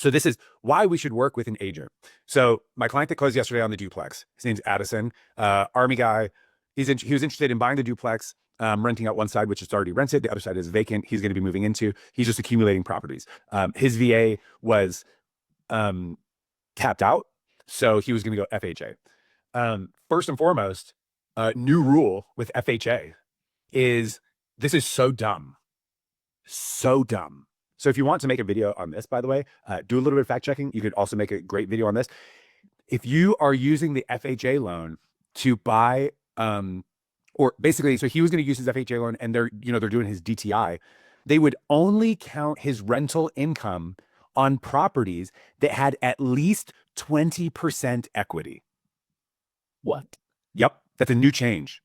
So this is why we should work with an agent. So my client that closed yesterday on the duplex, his name's Addison, Army guy. He was interested in buying the duplex, renting out one side, which is already rented. The other side is vacant. He's going to be moving into. He's just accumulating properties. His VA was capped out, so he was going to go FHA. First and foremost, new rule with FHA is this is so dumb. So dumb. So if you want to make a video on this, by the way, do a little bit of fact checking. You could also make a great video on this. If you are using the FHA loan to buy, or basically, so he was going to use his FHA loan and they're doing his DTI, they would only count his rental income on properties that had at least 20% equity. What? Yep. That's a new change.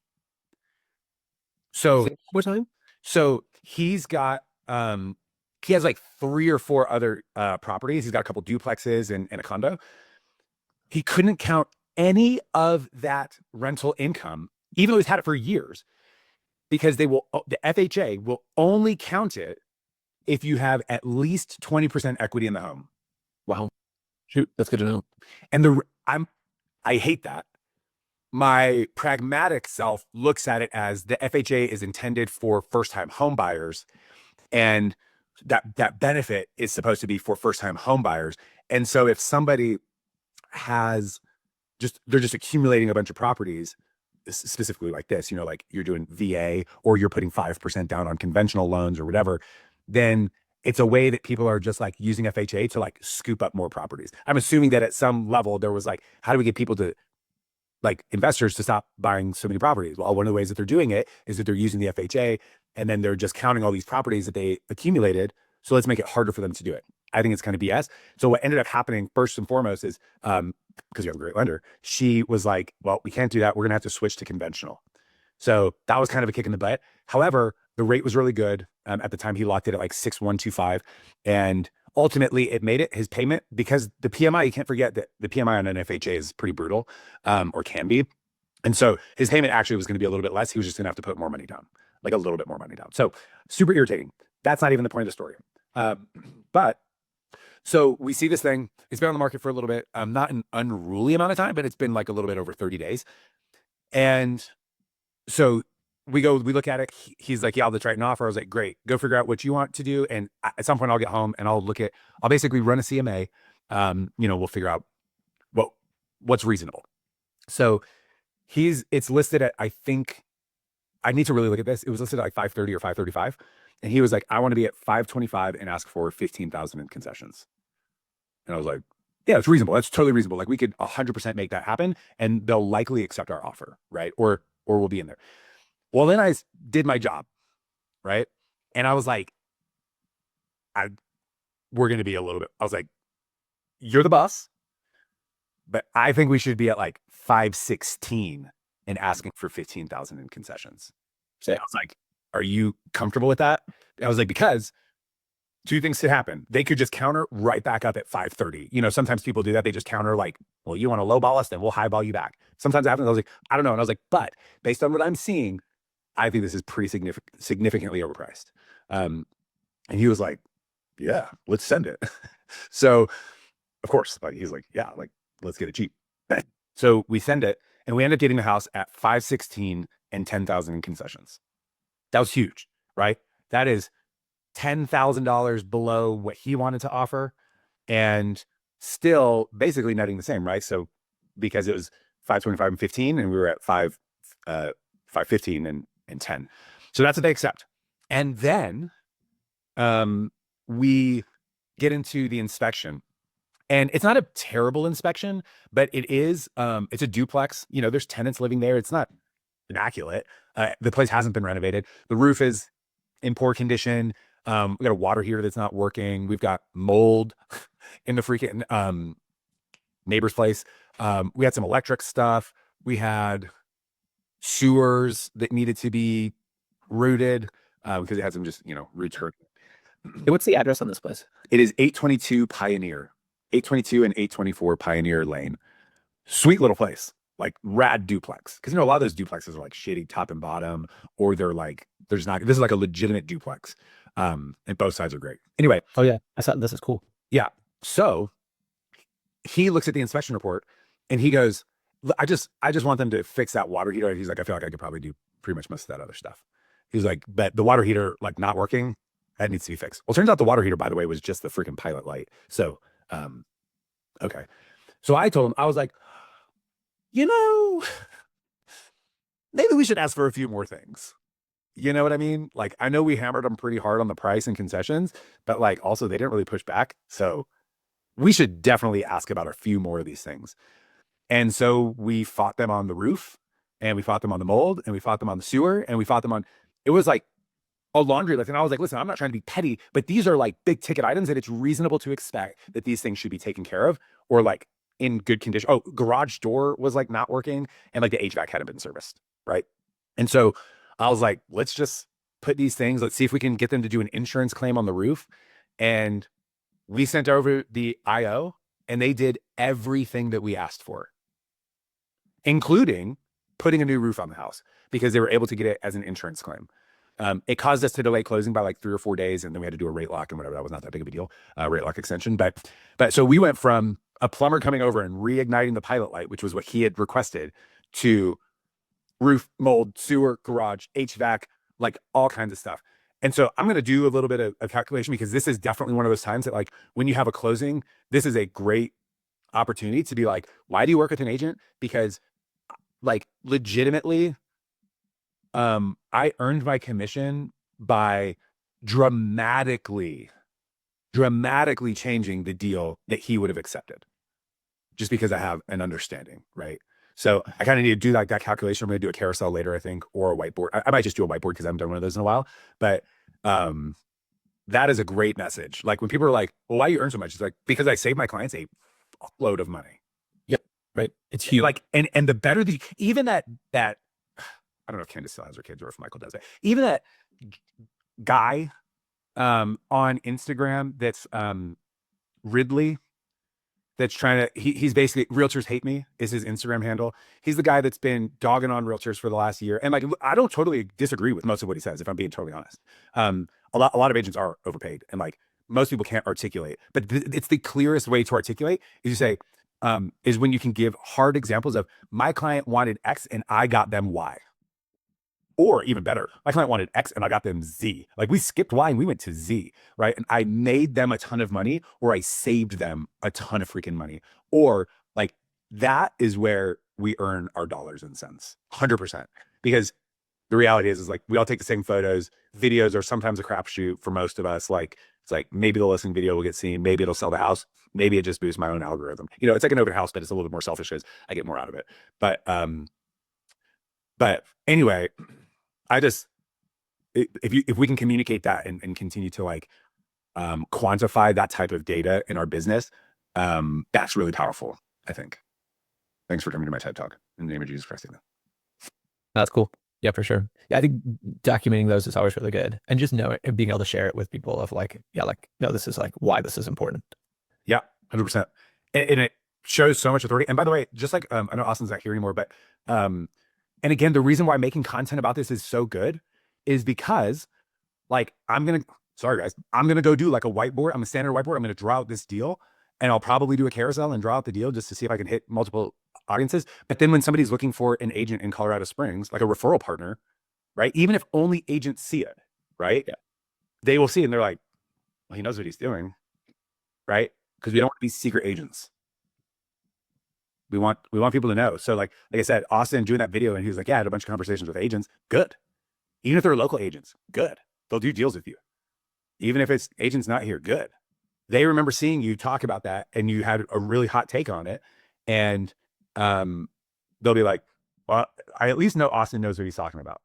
So what time? So he's got, he has like 3 or 4 other properties. He's got a couple duplexes and a condo. He couldn't count any of that rental income, even though he's had it for years, because the FHA will only count it if you have at least 20% equity in the home. Wow. Shoot, that's good to know. And I hate that. My pragmatic self looks at it as the FHA is intended for first-time home buyers, and that benefit is supposed to be for first-time home buyers. And so if somebody they're just accumulating a bunch of properties, specifically like this, like you're doing VA or you're putting 5% down on conventional loans or whatever, then it's a way that people are just like using FHA to like scoop up more properties. I'm assuming that at some level there was like, how do we get people to, like, investors to stop buying so many properties? Well, one of the ways that they're doing it is that they're using the FHA and then they're just counting all these properties that they accumulated. So let's make it harder for them to do it. I think it's kind of BS. So what ended up happening first and foremost is, because you have a great lender, she was like, well, we can't do that. We're going to have to switch to conventional. So that was kind of a kick in the butt. However, the rate was really good. At the time he locked it at like 6.125. And ultimately it made it his payment, because the PMI, you can't forget that the PMI on an FHA is pretty brutal, or can be. And so his payment actually was going to be a little bit less. He was just going to have to put more money down, like a little bit more money down. So super irritating. That's not even the point of the story. But so we see this thing, it's been on the market for a little bit, not an unruly amount of time, but it's been like a little bit over 30 days. And so we look at it. He's like, yeah, I'll just write an offer. I was like, great, go figure out what you want to do. And at some point I'll get home and I'll basically run a CMA. We'll figure out what's reasonable. So it's listed at, I think I need to really look at this. It was listed at like 530 or 535. And he was like, I want to be at 525 and ask for 15,000 in concessions. And I was like, yeah, it's reasonable. That's totally reasonable. Like we could 100% make that happen and they'll likely accept our offer. Right. Or we'll be in there. Well, then I did my job. Right. And I was like, we're going to be a little bit, I was like, you're the boss, but I think we should be at like 516 and asking for 15,000 in concessions. So I was like, are you comfortable with that? I was like, because 2 things could happen. They could just counter right back up at 530. Sometimes people do that. They just counter like, well, you want to lowball us, then we'll highball you back. Sometimes it happens. I was like, I don't know. And I was like, but based on what I'm seeing, I think this is pretty significantly overpriced. And he was like, yeah, let's send it. So of course, like, he's like, yeah, like, let's get it cheap. So we send it and we end up getting the house at 516 and 10,000 in concessions. That was huge, right? That is $10,000 below what he wanted to offer and still basically netting the same, right? So because it was 525 and 15 and we were at 515 and 10. So that's what they accept. And then we get into the inspection. And it's not a terrible inspection, but it is, it's a duplex. There's tenants living there. It's not immaculate. The place hasn't been renovated. The roof is in poor condition. We got a water heater that's not working. We've got mold in the freaking neighbor's place. We had some electric stuff. We had sewers that needed to be rooted because it had some just, roots hurt. Hey, what's the address on this place? It is 822 Pioneer. 822 and 824 Pioneer Lane. Sweet little place, like rad duplex. Because a lot of those duplexes are like shitty top and bottom, or they're like, this is like a legitimate duplex. And both sides are great. Anyway. Oh yeah, I saw this is cool. Yeah. So he looks at the inspection report and he goes, I just want them to fix that water heater. He's like, I feel like I could probably do pretty much most of that other stuff. He's like, but the water heater, like not working, that needs to be fixed. Well, turns out the water heater, by the way, was just the freaking pilot light. So, okay. So I told him, I was like, you know, maybe we should ask for a few more things. You know what I mean? Like, I know we hammered them pretty hard on the price and concessions, but like also they didn't really push back. So we should definitely ask about a few more of these things. And so we fought them on the roof, and we fought them on the mold, and we fought them on the sewer, and we fought them on, it was like a laundry list. And I was like, listen, I'm not trying to be petty, but these are like big ticket items that it's reasonable to expect that these things should be taken care of or like in good condition. Oh, garage door was like not working, and like the HVAC hadn't been serviced. Right. And so I was like, let's just put these things, let's see if we can get them to do an insurance claim on the roof. And we sent over the IO, and they did everything that we asked for, including putting a new roof on the house because they were able to get it as an insurance claim. It caused us to delay closing by like 3 or 4 days, and then we had to do a rate lock and whatever. That was not that big of a deal, rate lock extension. But so we went from a plumber coming over and reigniting the pilot light, which was what he had requested, to roof, mold, sewer, garage, HVAC, like all kinds of stuff. And so I'm going to do a little bit of calculation because this is definitely one of those times that like when you have a closing, this is a great opportunity to be like, why do you work with an agent? Because like legitimately, I earned my commission by dramatically changing the deal that he would have accepted just because I have an understanding, right? So I kind of need to do like that calculation. I'm going to do a carousel later, I think, or a whiteboard. I might just do a whiteboard because I haven't done one of those in a while. But that is a great message. Like when people are like, well, why do you earn so much? It's like, because I save my clients a load of money. Yep. Right. It's huge. Like, and the better the, even that, I don't know if Candace still has her kids or if Michael does it. Even that guy on Instagram that's Ridley, that's trying to, he's basically, realtors hate me is his Instagram handle. He's the guy that's been dogging on realtors for the last year. And like, I don't totally disagree with most of what he says, if I'm being totally honest. A lot of agents are overpaid, and like most people can't articulate, but it's the clearest way to articulate is you say, is when you can give hard examples of my client wanted X and I got them Y. Or even better, my client wanted X and I got them Z. Like we skipped Y and we went to Z, right? And I made them a ton of money, or I saved them a ton of freaking money. Or like that is where we earn our dollars and cents, 100%. Because the reality is like we all take the same photos. Videos are sometimes a crapshoot for most of us. Like it's like maybe the listing video will get seen, maybe it'll sell the house, maybe it just boosts my own algorithm. You know, it's like an open house, but it's a little bit more selfish because I get more out of it. But anyway, I just, if we can communicate that and continue to like quantify that type of data in our business, that's really powerful, I think. Thanks for coming to my TED Talk in the name of Jesus Christ. That's cool. Yeah, for sure. Yeah, I think documenting those is always really good, and just know it and being able to share it with people of like, yeah, like, no, this is like why this is important. Yeah, 100%. And it shows so much authority. And by the way, just like I know Austin's not here anymore, but and again, the reason why making content about this is so good is because like sorry guys, I'm gonna go do like a whiteboard. I'm gonna stand at a whiteboard. I'm gonna draw out this deal, and I'll probably do a carousel and draw out the deal just to see if I can hit multiple audiences. But then when somebody's looking for an agent in Colorado Springs, like a referral partner, right? Even if only agents see it, right? Yeah. They will see it and they're like, well, he knows what he's doing, right? Because we don't want to be secret agents. We want people to know. So like I said, Austin doing that video and he was like, yeah, I had a bunch of conversations with agents. Good. Even if they're local agents, good. They'll do deals with you. Even if it's agents not here, good. They remember seeing you talk about that and you had a really hot take on it. And they'll be like, well, I at least know Austin knows what he's talking about.